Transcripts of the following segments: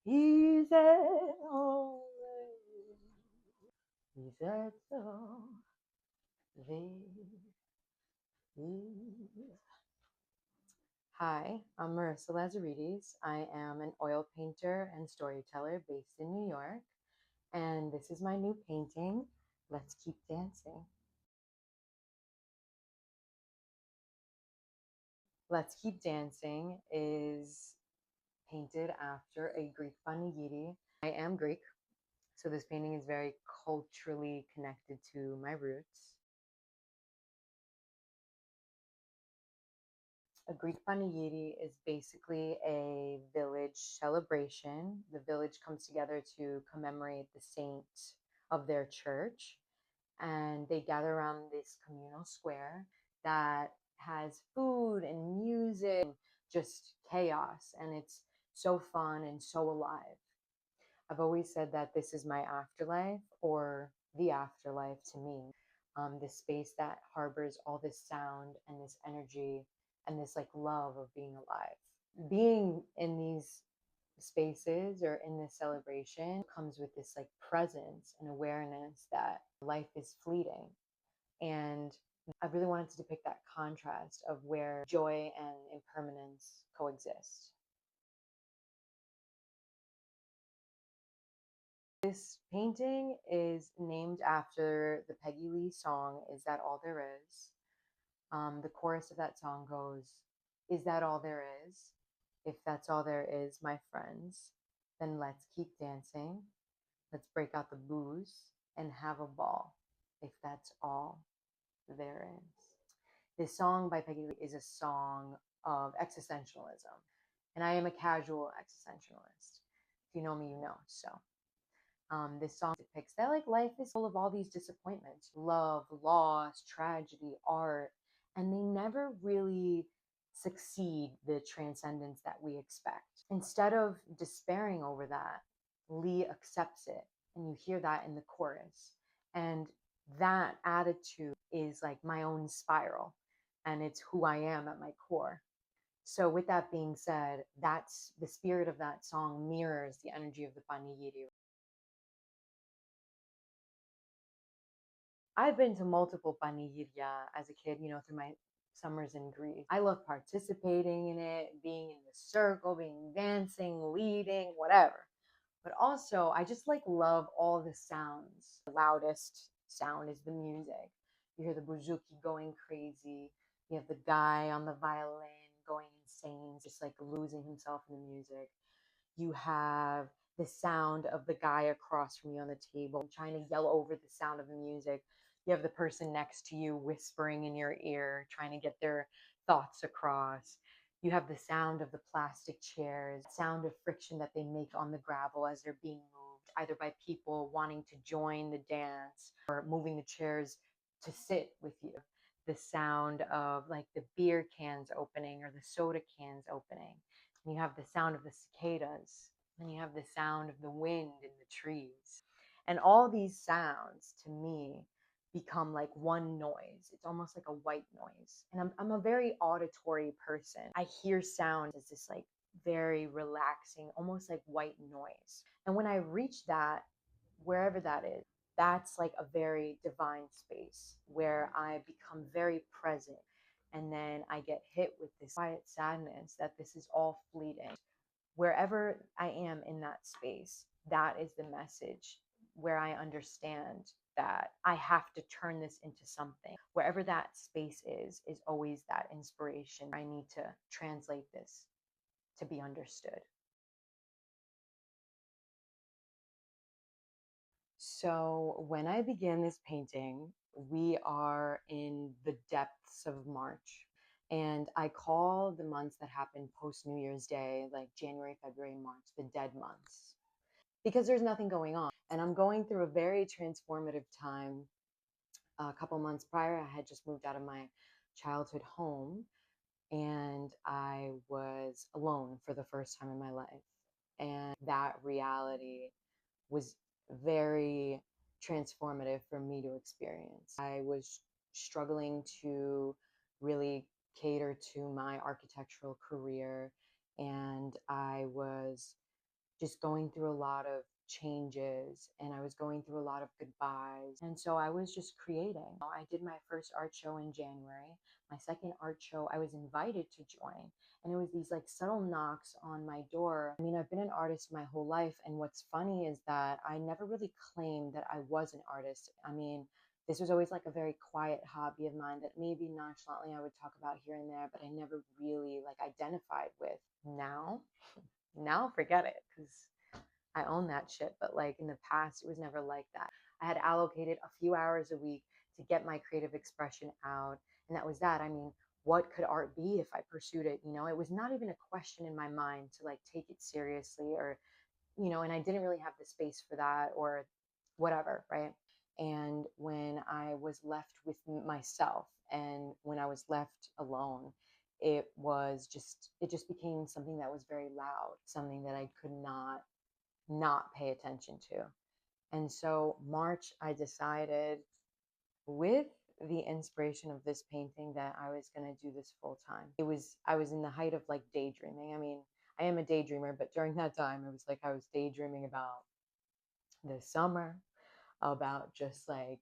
He said, oh, he said so. Hi, I'm Marissa Lazaridis. I am an oil painter and storyteller based in New York, and this is my new painting, Let's Keep Dancing. Let's Keep Dancing is painted after a Greek panigíri. I am Greek, so this painting is very culturally connected to my roots. A Greek panigíri is basically a village celebration. The village comes together to commemorate the saint of their church, and they gather around this communal square that has food and music, just chaos, and it's so fun and so alive. I've always said that this is my afterlife or the afterlife to me. This space that harbors all this sound and this energy and this like love of being alive. Being in these spaces or in this celebration comes with this like presence and awareness that life is fleeting. And I really wanted to depict that contrast of where joy and impermanence coexist. This painting is named after the Peggy Lee song, Is That All There Is? The chorus of that song goes, Is that all there is? If that's all there is, my friends, then let's keep dancing. Let's break out the booze and have a ball, if that's all there is. This song by Peggy Lee is a song of existentialism, and I am a casual existentialist. If you know me, you know. So this song depicts that like life is full of all these disappointments, love, loss, tragedy, art, and they never really succeed the transcendence that we expect. Instead of despairing over that, Lee accepts it, and you hear that in the chorus. And that attitude is like my own spiral, and it's who I am at my core. So, with that being said, that's the spirit of that song mirrors the energy of the panigiri. I've been to multiple panigirya as a kid, through my summers in Greece. I love participating in it, being in the circle, being dancing, leading, whatever. But also, I just like love all the sounds. The loudest sound is the music. You hear the bouzouki going crazy. You have the guy on the violin going insane, just like losing himself in the music. You have the sound of the guy across from you on the table trying to yell over the sound of the music. You have the person next to you whispering in your ear, trying to get their thoughts across. You have the sound of the plastic chairs, sound of friction that they make on the gravel as they're being moved, either by people wanting to join the dance or moving the chairs to sit with you. The sound of like the beer cans opening or the soda cans opening. And you have the sound of the cicadas, and you have the sound of the wind in the trees. And all these sounds to me become like one noise. It's almost like a white noise. And I'm a very auditory person. I hear sound as this like very relaxing, almost like white noise. And when I reach that, wherever that is, that's like a very divine space where I become very present. And then I get hit with this quiet sadness that this is all fleeting. Wherever I am in that space, that is the message where I understand that I have to turn this into something. Wherever that space is always that inspiration. I need to translate this to be understood. So when I began this painting, we are in the depths of March. And I call the months that happen post New Year's Day, like January, February, March, the dead months, because there's nothing going on. And I'm going through a very transformative time. A couple months prior, I had just moved out of my childhood home, and I was alone for the first time in my life. And that reality was very transformative for me to experience. I was struggling to really cater to my architectural career, and I was just going through a lot of changes, and I was going through a lot of goodbyes. And so I was just creating. I did my first art show in January. My second art show, I was invited to join. And it was these like subtle knocks on my door. I mean, I've been an artist my whole life. And what's funny is that I never really claimed that I was an artist. I mean, this was always like a very quiet hobby of mine that maybe nonchalantly I would talk about here and there, but I never really like identified with. Now forget it, because I own that shit. But like in the past, it was never like that. I had allocated a few hours a week to get my creative expression out. And that was that. I mean, what could art be if I pursued it? You know, it was not even a question in my mind to like take it seriously, or, and I didn't really have the space for that or whatever. Right. And when I was left with myself and when I was left alone, it just became something that was very loud, something that I could not pay attention to. And so March, I decided, with the inspiration of this painting, that I was going to do this full time. I was in the height of like daydreaming. I mean, I am a daydreamer, but during that time, it was like I was daydreaming about the summer, about just like,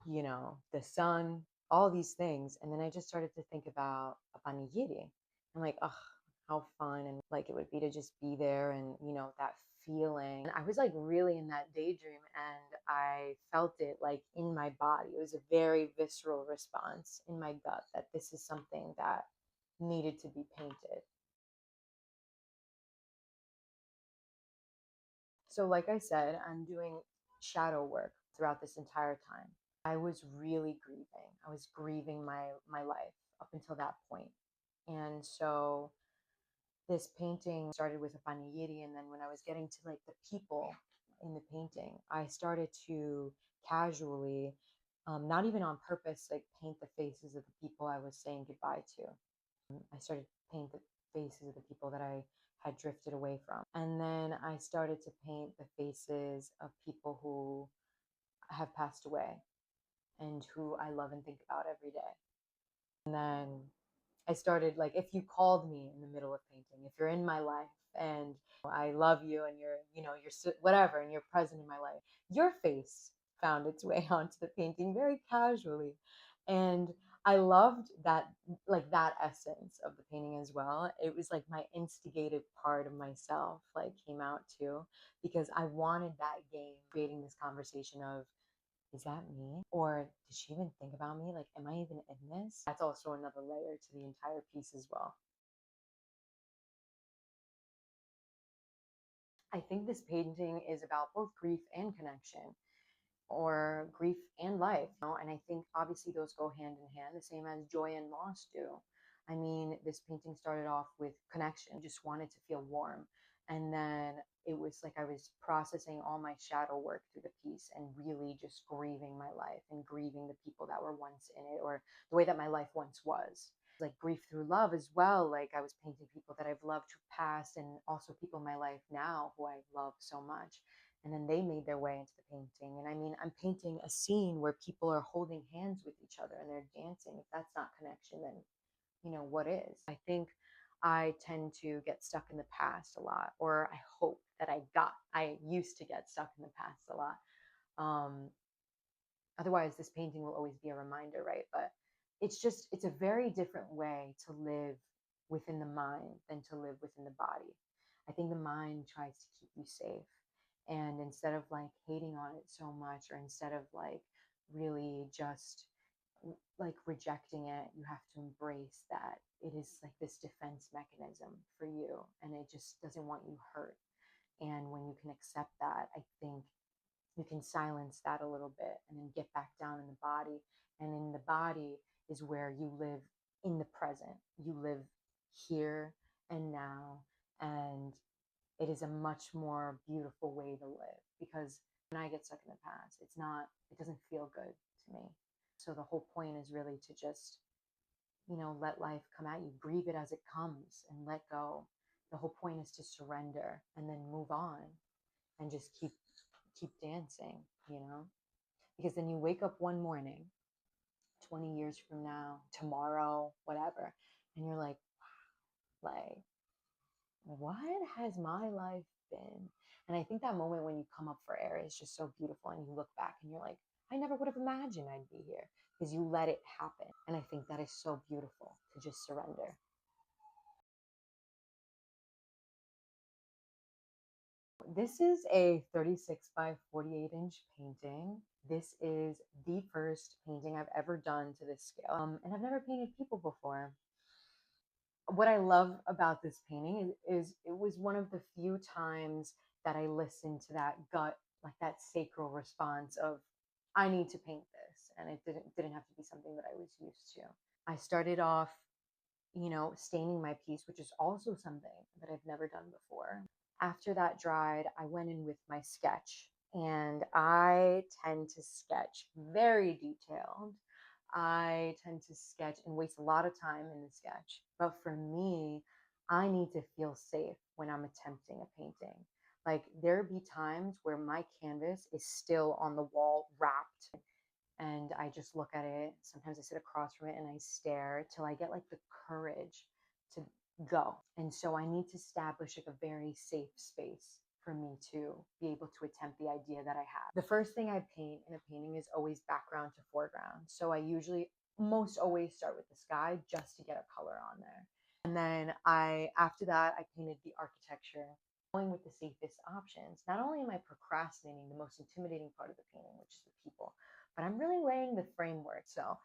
the sun, all these things. And then I just started to think about a panigíri. I'm like, oh, how fun and like it would be to just be there, and, that feeling. And I was like really in that daydream, and I felt it like in my body. It was a very visceral response in my gut that this is something that needed to be painted. So, like I said, I'm doing shadow work throughout this entire time. I was really grieving. I was grieving my life up until that point. And so this painting started with a panigiri, and then when I was getting to like the people in the painting, I started to casually, not even on purpose, like paint the faces of the people I was saying goodbye to. I started to paint the faces of the people that I had drifted away from. And then I started to paint the faces of people who have passed away and who I love and think about every day. And then I started, like, if you called me in the middle of painting, if you're in my life and I love you and you're whatever, and you're present in my life, your face found its way onto the painting very casually. And I loved that, like that essence of the painting as well. It was like my instigative part of myself, like came out too, because I wanted that game, creating this conversation of, is that me? Or did she even think about me? Like, am I even in this? That's also another layer to the entire piece as well. I think this painting is about both grief and connection, or grief and life. And I think obviously those go hand in hand, the same as joy and loss do. I mean, this painting started off with connection, just wanted to feel warm. And then it was like I was processing all my shadow work through the piece and really just grieving my life and grieving the people that were once in it, or the way that my life once was. Like grief through love as well. Like I was painting people that I've loved who passed, and also people in my life now who I love so much, and then they made their way into the painting. And I mean, I'm painting a scene where people are holding hands with each other and they're dancing. If that's not connection, then what is? I think I tend to get stuck in the past a lot, or I hope that I used to get stuck in the past a lot. um Otherwise this painting will always be a reminder, right? But it's a very different way to live within the mind than to live within the body. I think the mind tries to keep you safe, and instead of like hating on it so much, or instead of like really just like rejecting it, you have to embrace that it is like this defense mechanism for you, and it just doesn't want you hurt. And when you can accept that, I think you can silence that a little bit and then get back down in the body. And in the body is where you live in the present. You live here and now. And it is a much more beautiful way to live, because when I get stuck in the past, it doesn't feel good to me. So the whole point is really to just, let life come at you, grieve it as it comes, and let go. The whole point is to surrender and then move on, and just keep dancing, you know? Because then you wake up one morning, 20 years from now, tomorrow, whatever, and you're like, wow, like, what has my life been. And I think that moment when you come up for air is just so beautiful, and you look back and you're like, I never would have imagined I'd be here, because you let it happen. And I think that is so beautiful, to just surrender. This is a 36 by 48-inch painting. This is the first painting I've ever done to this scale. And I've never painted people before. What I love about this painting is it was one of the few times that I listened to that gut, like that sacral response of, I need to paint this. And it didn't have to be something that I was used to. I started off, staining my piece, which is also something that I've never done before. After that dried, I went in with my sketch, and I tend to sketch very detailed. I tend to sketch and waste a lot of time in the sketch. But for me, I need to feel safe when I'm attempting a painting. Like, there be times where my canvas is still on the wall wrapped, and I just look at it. Sometimes I sit across from it and I stare till I get like the courage to go. And so I need to establish like a very safe space for me to be able to attempt the idea that I have. The first thing I paint in a painting is always background to foreground. So I usually most always start with the sky just to get a color on there. And then after that, I painted the architecture, going with the safest options. Not only am I procrastinating the most intimidating part of the painting, which is the people, but I'm really laying the framework. So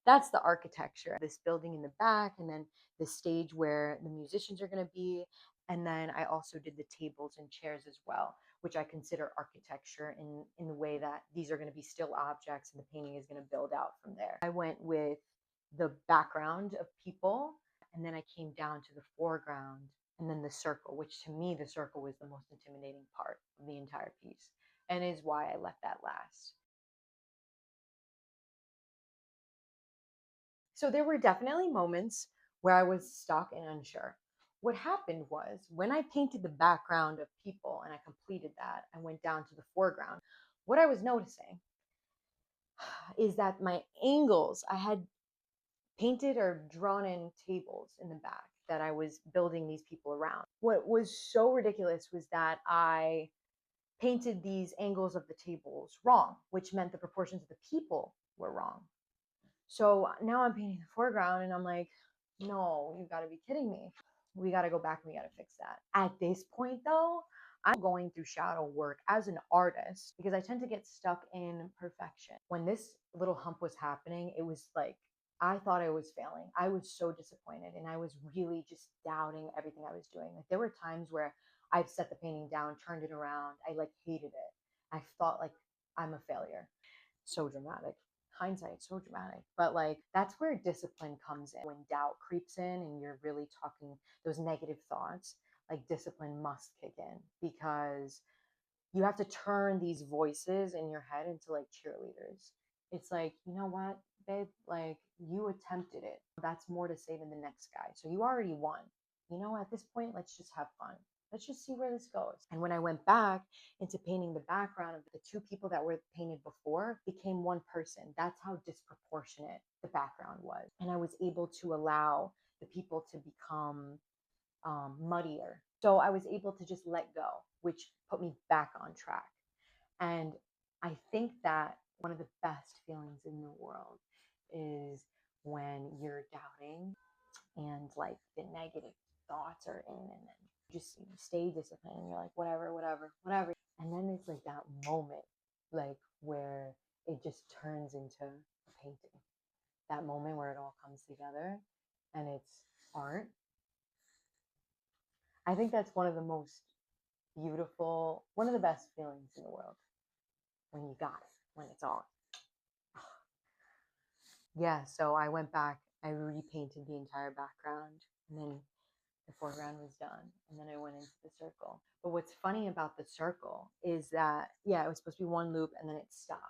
that's the architecture, this building in the back, and then the stage where the musicians are going to be. And then I also did the tables and chairs as well, which I consider architecture in the way that these are going to be still objects and the painting is going to build out from there. I went with the background of people, and then I came down to the foreground, and then the circle, which to me, the circle was the most intimidating part of the entire piece, and is why I left that last. So there were definitely moments where I was stuck and unsure. What happened was, when I painted the background of people and I completed that, I went down to the foreground. What I was noticing is that my angles, I had painted or drawn in tables in the back that I was building these people around. What was so ridiculous was that I painted these angles of the tables wrong, which meant the proportions of the people were wrong. So now I'm painting the foreground, and I'm like, no, you got to be kidding me. We got to go back and we got to fix that. At this point, though, I'm going through shadow work as an artist because I tend to get stuck in perfection. When this little hump was happening, it was like, I thought I was failing. I was so disappointed, and I was really just doubting everything I was doing. Like, there were times where I've set the painting down, turned it around. I like hated it. I thought like I'm a failure. So dramatic. Hindsight, so dramatic. But like, that's where discipline comes in. When doubt creeps in and you're really talking those negative thoughts, like, discipline must kick in, because you have to turn these voices in your head into like cheerleaders. It's like, you know what, babe, like, you attempted it. That's more to say than the next guy. So you already won. At this point, let's just have fun. Let's just see where this goes. And when I went back into painting the background of the two people that were painted before became one person, that's how disproportionate the background was. And I was able to allow the people to become muddier. So I was able to just let go, which put me back on track. And I think that one of the best feelings in the world is when you're doubting, and like the negative thoughts are in, and then just you stay disciplined and you're like, whatever, whatever, whatever. And then it's like that moment, like, where it just turns into a painting. That moment where it all comes together and it's art. I think that's one of the most beautiful, one of the best feelings in the world, when you got it, when it's all. Yeah, so I went back, I repainted the entire background, and then the foreground was done, and then I went into the circle. But what's funny about the circle is that, yeah, it was supposed to be one loop and then it stopped.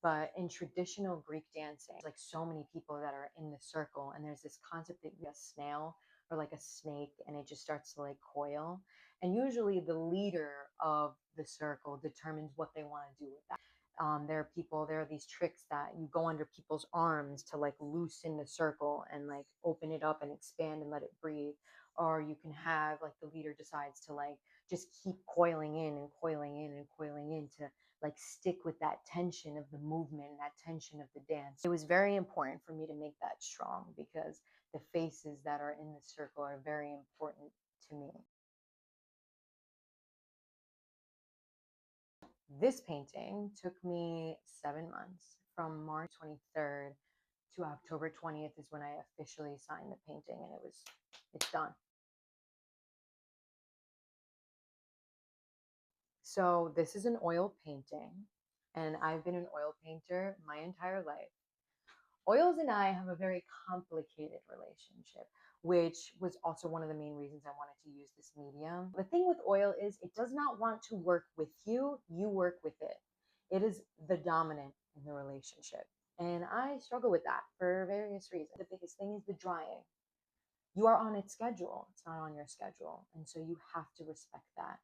But in traditional Greek dancing, like, so many people that are in the circle, and there's this concept that you have a snail or like a snake, and it just starts to like coil. And usually the leader of the circle determines what they want to do with that. There are these tricks that you go under people's arms to like loosen the circle and like open it up and expand and let it breathe. Or you can have like the leader decides to like just keep coiling in and coiling in and coiling in to like stick with that tension of the movement and that tension of the dance. It was very important for me to make that strong because the faces that are in the circle are very important to me. This painting took me 7 months. From March 23rd to October 20th is when I officially signed the painting, and it's done. So this is an oil painting, and I've been an oil painter my entire life. Oils and I have a very complicated relationship, which was also one of the main reasons I wanted to use this medium. The thing with oil is it does not want to work with you, you work with it. It is the dominant in the relationship. And I struggle with that for various reasons. The biggest thing is the drying. You are on its schedule, it's not on your schedule. And so you have to respect that.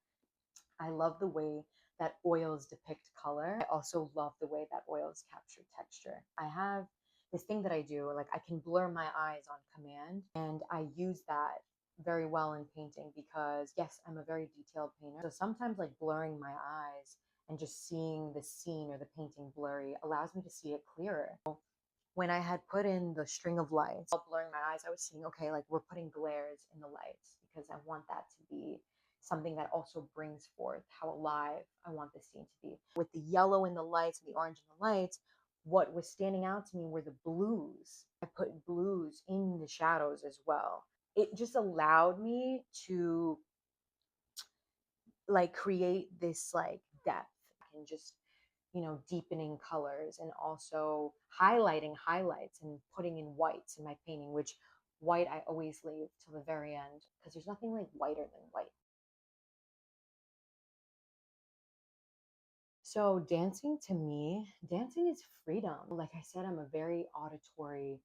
I love the way that oils depict color. I also love the way that oils capture texture. I have this thing that I do, like I can blur my eyes on command, and I use that very well in painting because, yes, I'm a very detailed painter. So sometimes, like blurring my eyes and just seeing the scene or the painting blurry allows me to see it clearer. When I had put in the string of lights, while blurring my eyes, I was seeing, okay, like we're putting glares in the lights because I want that to be something that also brings forth how alive I want the scene to be. With the yellow in the lights and the orange in the lights, what was standing out to me were the blues. I put blues in the shadows as well. It just allowed me to like create this like depth and just deepening colors and also highlighting highlights and putting in whites in my painting, which white I always leave till the very end because there's nothing like whiter than white. So dancing to me, dancing is freedom. Like I said, I'm a very auditory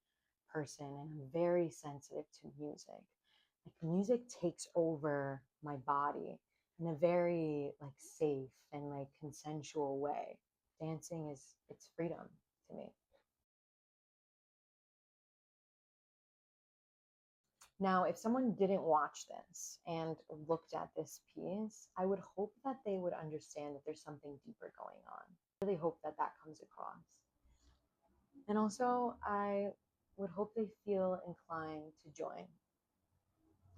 person and I'm very sensitive to music. Like music takes over my body in a very like safe and like consensual way. Dancing is it's freedom to me. Now, if someone didn't watch this and looked at this piece, I would hope that they would understand that there's something deeper going on. I really hope that that comes across. And also, I would hope they feel inclined to join.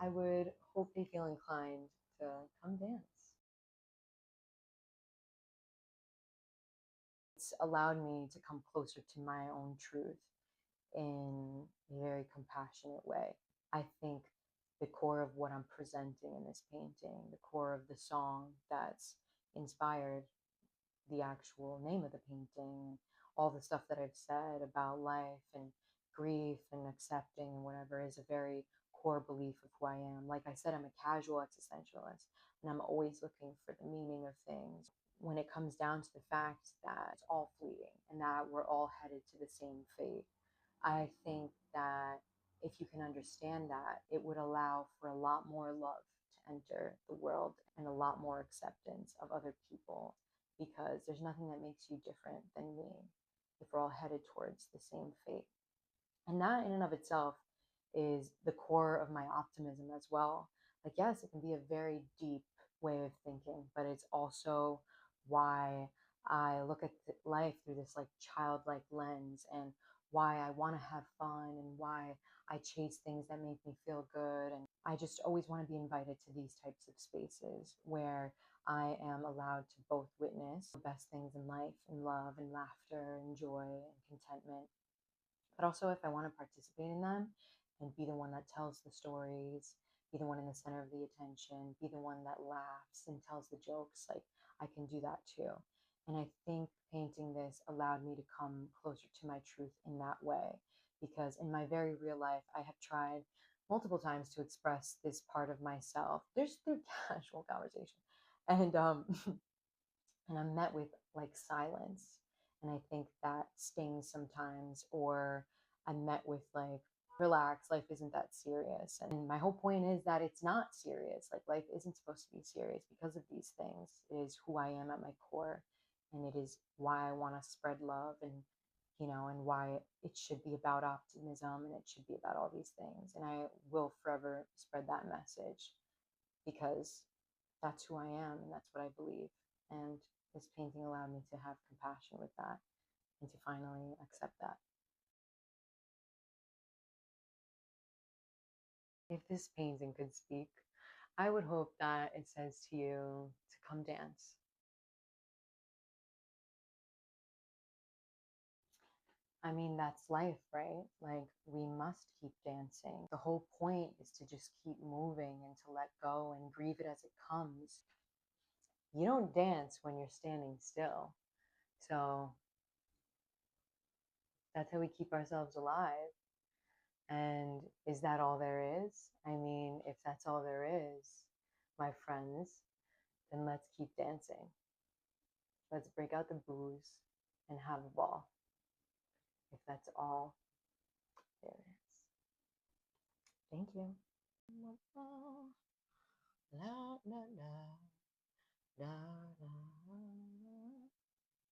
I would hope they feel inclined to come dance. It's allowed me to come closer to my own truth in a very compassionate way. I think the core of what I'm presenting in this painting, the core of the song that's inspired the actual name of the painting, all the stuff that I've said about life and grief and accepting and whatever is a very core belief of who I am. Like I said, I'm a casual existentialist and I'm always looking for the meaning of things when it comes down to the fact that it's all fleeting and that we're all headed to the same fate. I think that if you can understand that, it would allow for a lot more love to enter the world and a lot more acceptance of other people because there's nothing that makes you different than me if we're all headed towards the same fate. And that, in and of itself, is the core of my optimism as well. Like, yes, it can be a very deep way of thinking, but it's also why I look at life through this like childlike lens and why I want to have fun and why I chase things that make me feel good. And I just always want to be invited to these types of spaces where I am allowed to both witness the best things in life and love and laughter and joy and contentment, but also if I want to participate in them and be the one that tells the stories, be the one in the center of the attention, be the one that laughs and tells the jokes, like I can do that too. And I think painting this allowed me to come closer to my truth in that way because in my very real life, I have tried multiple times to express this part of myself. There's through casual conversation. And and I'm met with like silence. And I think that stings sometimes, or I'm met with like, relax, life isn't that serious. And my whole point is that it's not serious. Like, life isn't supposed to be serious because of these things. It is who I am at my core, and it is why I want to spread love and why it should be about optimism and it should be about all these things. And I will forever spread that message because that's who I am and that's what I believe. And this painting allowed me to have compassion with that and to finally accept that. If this painting could speak, I would hope that it says to you to come dance. I mean, that's life, right? Like, we must keep dancing. The whole point is to just keep moving and to let go and grieve it as it comes. You don't dance when you're standing still. So that's how we keep ourselves alive. And is that all there is? I mean, if that's all there is, my friends, then let's keep dancing. Let's break out the booze and have a ball, if that's all there is. Thank you. La, la, la, la.